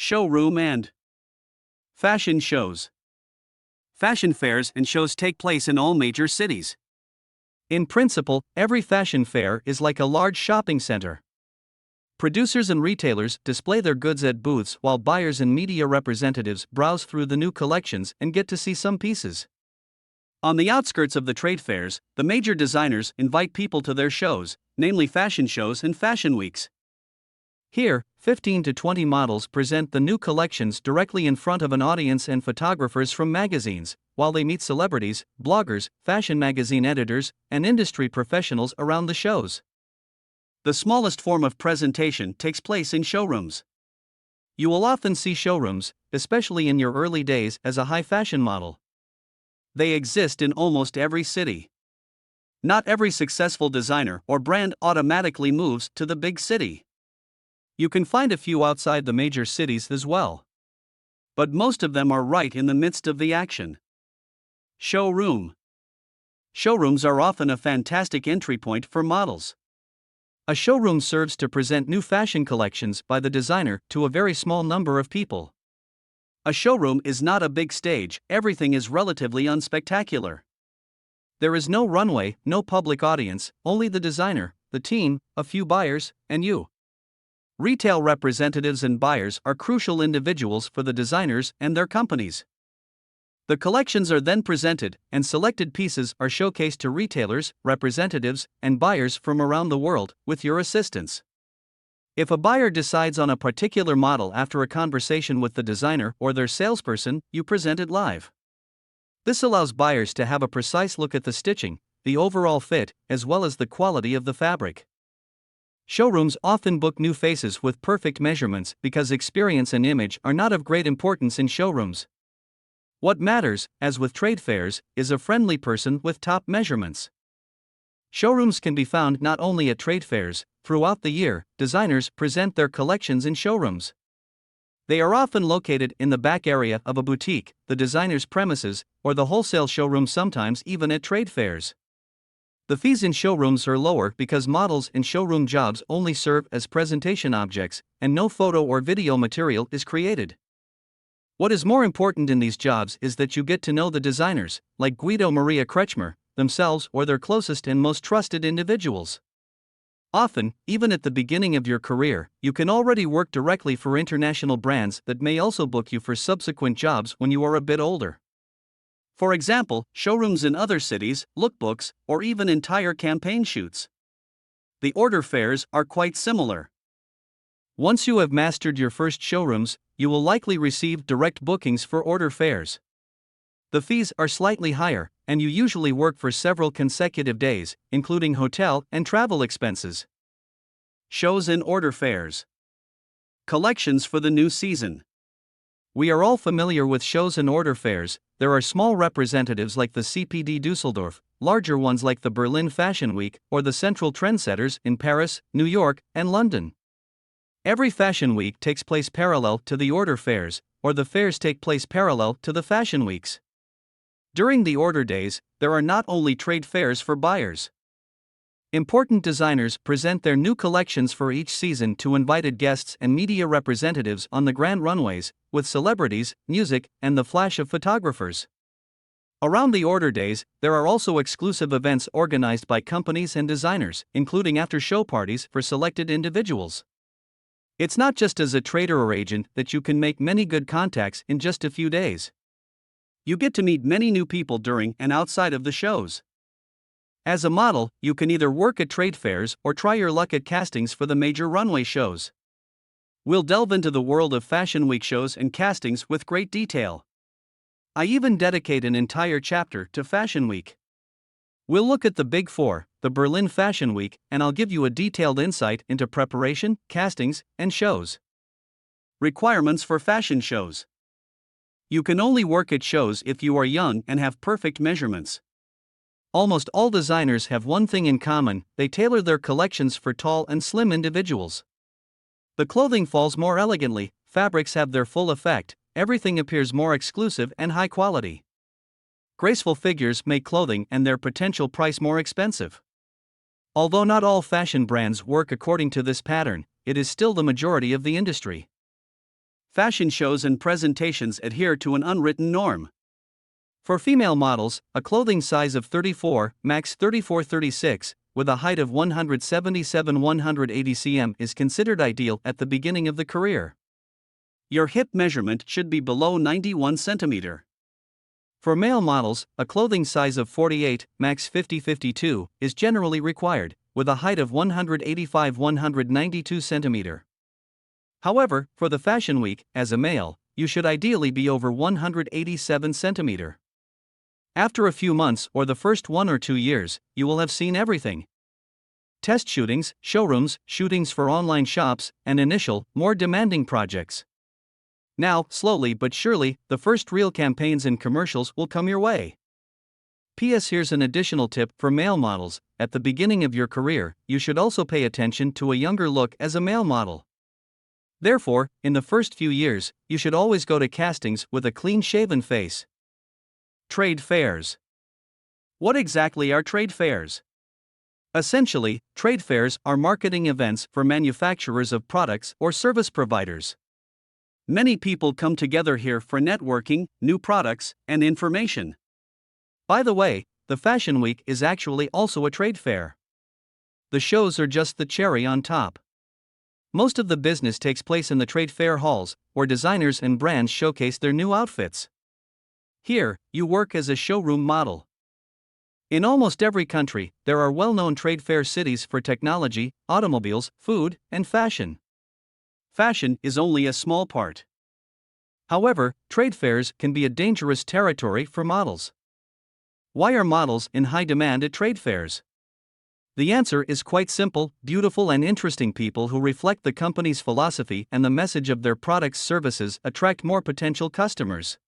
Showroom and fashion shows. Fashion fairs and shows take place in all major cities. In principle, every fashion fair is like a large shopping center. Producers and retailers display their goods at booths while buyers and media representatives browse through the new collections and get to see some pieces. On the outskirts of the trade fairs, the major designers invite people to their shows, namely fashion shows and fashion weeks. Here, 15 to 20 models present the new collections directly in front of an audience and photographers from magazines, while they meet celebrities, bloggers, fashion magazine editors, and industry professionals around the shows. The smallest form of presentation takes place in showrooms. You will often see showrooms, especially in your early days as a high fashion model. They exist in almost every city. Not every successful designer or brand automatically moves to the big city. You can find a few outside the major cities as well. But most of them are right in the midst of the action. Showroom. Showrooms are often a fantastic entry point for models. A showroom serves to present new fashion collections by the designer to a very small number of people. A showroom is not a big stage, everything is relatively unspectacular. There is no runway, no public audience, only the designer, the team, a few buyers, and you. Retail representatives and buyers are crucial individuals for the designers and their companies. The collections are then presented, and selected pieces are showcased to retailers, representatives, and buyers from around the world, with your assistance. If a buyer decides on a particular model after a conversation with the designer or their salesperson, you present it live. This allows buyers to have a precise look at the stitching, the overall fit, as well as the quality of the fabric. Showrooms often book new faces with perfect measurements because experience and image are not of great importance in showrooms. What matters, as with trade fairs, is a friendly person with top measurements. Showrooms can be found not only at trade fairs. Throughout the year, designers present their collections in showrooms. They are often located in the back area of a boutique, the designer's premises, or the wholesale showroom, sometimes even at trade fairs. The fees in showrooms are lower because models in showroom jobs only serve as presentation objects, and no photo or video material is created. What is more important in these jobs is that you get to know the designers, like Guido Maria Kretschmer, themselves or their closest and most trusted individuals. Often, even at the beginning of your career, you can already work directly for international brands that may also book you for subsequent jobs when you are a bit older. For example, showrooms in other cities, lookbooks, or even entire campaign shoots. The order fairs are quite similar. Once you have mastered your first showrooms, you will likely receive direct bookings for order fairs. The fees are slightly higher, and you usually work for several consecutive days, including hotel and travel expenses. Shows and order fairs. Collections for the new season. We are all familiar with shows and order fairs. There are small representatives like the CPD Düsseldorf, larger ones like the Berlin Fashion Week, or the Central Trendsetters in Paris, New York, and London. Every fashion week takes place parallel to the order fairs, or the fairs take place parallel to the fashion weeks. During the order days, there are not only trade fairs for buyers. Important designers present their new collections for each season to invited guests and media representatives on the grand runways, with celebrities, music, and the flash of photographers. Around the order days, there are also exclusive events organized by companies and designers, including after-show parties for selected individuals. It's not just as a trader or agent that you can make many good contacts in just a few days. You get to meet many new people during and outside of the shows. As a model, you can either work at trade fairs or try your luck at castings for the major runway shows. We'll delve into the world of Fashion Week shows and castings with great detail. I even dedicate an entire chapter to Fashion Week. We'll look at the Big Four, the Berlin Fashion Week, and I'll give you a detailed insight into preparation, castings, and shows. Requirements for fashion shows. You can only work at shows if you are young and have perfect measurements. Almost all designers have one thing in common: they tailor their collections for tall and slim individuals. The clothing falls more elegantly, fabrics have their full effect, everything appears more exclusive and high quality. Graceful figures make clothing and their potential price more expensive. Although not all fashion brands work according to this pattern, it is still the majority of the industry. Fashion shows and presentations adhere to an unwritten norm. For female models, a clothing size of 34, max 34-36, with a height of 177-180 cm is considered ideal at the beginning of the career. Your hip measurement should be below 91 cm. For male models, a clothing size of 48, max 50-52, is generally required, with a height of 185-192 cm. However, for the fashion week, as a male, you should ideally be over 187 cm. After a few months or the first 1 or 2 years, you will have seen everything. Test shootings, showrooms, shootings for online shops, and initial, more demanding projects. Now, slowly but surely, the first real campaigns and commercials will come your way. P.S. Here's an additional tip for male models: at the beginning of your career, you should also pay attention to a younger look as a male model. Therefore, in the first few years, you should always go to castings with a clean-shaven face. Trade fairs. What exactly are trade fairs? Essentially, trade fairs are marketing events for manufacturers of products or service providers. Many people come together here for networking, new products, and information. By the way, the Fashion Week is actually also a trade fair. The shows are just the cherry on top. Most of the business takes place in the trade fair halls, where designers and brands showcase their new outfits. Here, you work as a showroom model. In almost every country, there are well-known trade fair cities for technology, automobiles, food, and fashion. Fashion is only a small part. However, trade fairs can be a dangerous territory for models. Why are models in high demand at trade fairs? The answer is quite simple: beautiful and interesting people who reflect the company's philosophy and the message of their products' services attract more potential customers.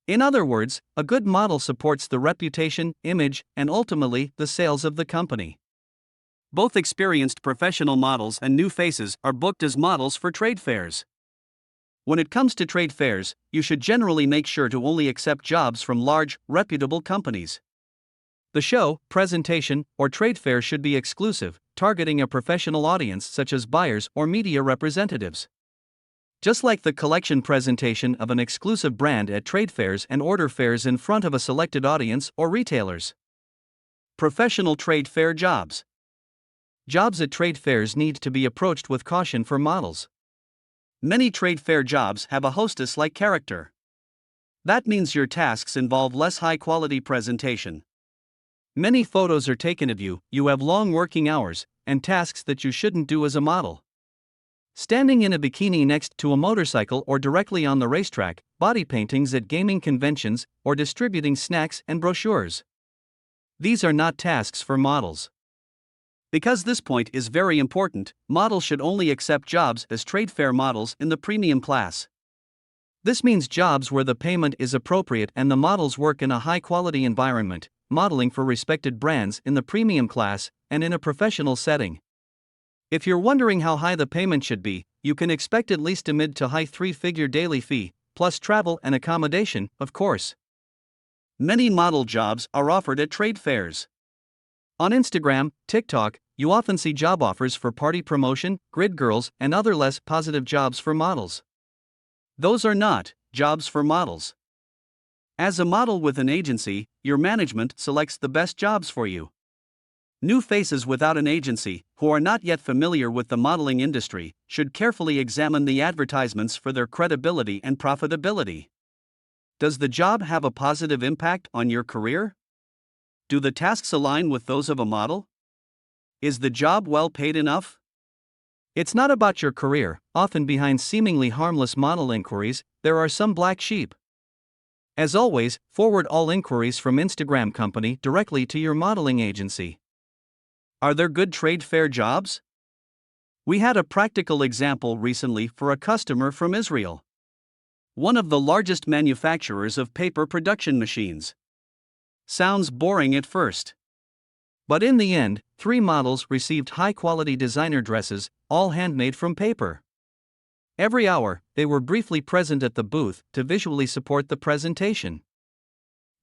In other words, a good model supports the reputation, image, and ultimately, the sales of the company. Both experienced professional models and new faces are booked as models for trade fairs. When it comes to trade fairs, you should generally make sure to only accept jobs from large, reputable companies. The show, presentation, or trade fair should be exclusive, targeting a professional audience such as buyers or media representatives. Just like the collection presentation of an exclusive brand at trade fairs and order fairs in front of a selected audience or retailers. Professional trade fair jobs. Jobs at trade fairs need to be approached with caution for models. Many trade fair jobs have a hostess-like character. That means your tasks involve less high-quality presentation. Many photos are taken of you, you have long working hours, and tasks that you shouldn't do as a model. Standing in a bikini next to a motorcycle or directly on the racetrack, body paintings at gaming conventions, or distributing snacks and brochures. These are not tasks for models. Because this point is very important, models should only accept jobs as trade fair models in the premium class. This means jobs where the payment is appropriate and the models work in a high-quality environment, modeling for respected brands in the premium class, and in a professional setting. If you're wondering how high the payment should be, you can expect at least a mid to high three-figure daily fee, plus travel and accommodation, of course. Many model jobs are offered at trade fairs. On Instagram, TikTok, you often see job offers for party promotion, grid girls, and other less positive jobs for models. Those are not jobs for models. As a model with an agency, your management selects the best jobs for you. New faces without an agency, who are not yet familiar with the modeling industry, should carefully examine the advertisements for their credibility and profitability. Does the job have a positive impact on your career? Do the tasks align with those of a model? Is the job well paid enough? It's not about your career. Often behind seemingly harmless model inquiries, there are some black sheep. As always, forward all inquiries from Instagram company directly to your modeling agency. Are there good trade fair jobs? We had a practical example recently for a customer from Israel, one of the largest manufacturers of paper production machines. Sounds boring at first. But in the end, 3 models received high-quality designer dresses, all handmade from paper. Every hour, they were briefly present at the booth to visually support the presentation.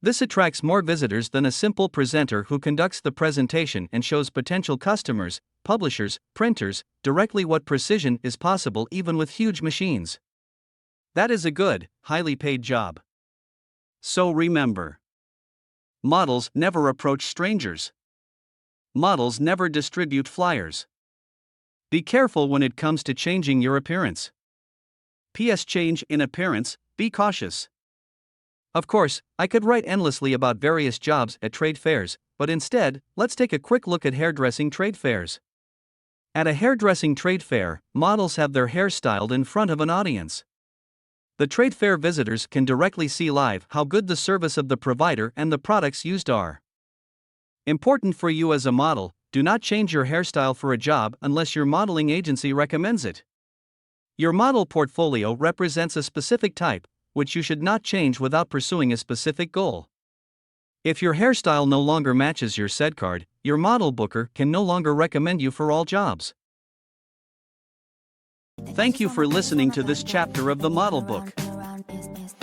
This attracts more visitors than a simple presenter who conducts the presentation and shows potential customers, publishers, printers, directly what precision is possible even with huge machines. That is a good, highly paid job. So remember, models never approach strangers. Models never distribute flyers. Be careful when it comes to changing your appearance. P.S. Change in appearance, be cautious. Of course, I could write endlessly about various jobs at trade fairs, but instead, let's take a quick look at hairdressing trade fairs. At a hairdressing trade fair, models have their hair styled in front of an audience. The trade fair visitors can directly see live how good the service of the provider and the products used are. Important for you as a model, do not change your hairstyle for a job unless your modeling agency recommends it. Your model portfolio represents a specific type, which you should not change without pursuing a specific goal. If your hairstyle no longer matches your said card, your model booker can no longer recommend you for all jobs. Thank you for listening to this chapter of the Model Book.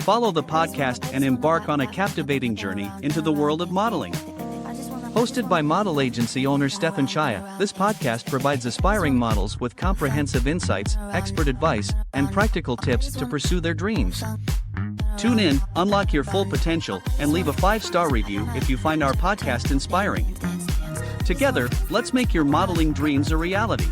Follow the podcast and embark on a captivating journey into the world of modeling. Hosted by model agency owner Stefan Chaya, this podcast provides aspiring models with comprehensive insights, expert advice, and practical tips to pursue their dreams. Tune in, unlock your full potential, and leave a 5-star review if you find our podcast inspiring. Together, let's make your modeling dreams a reality.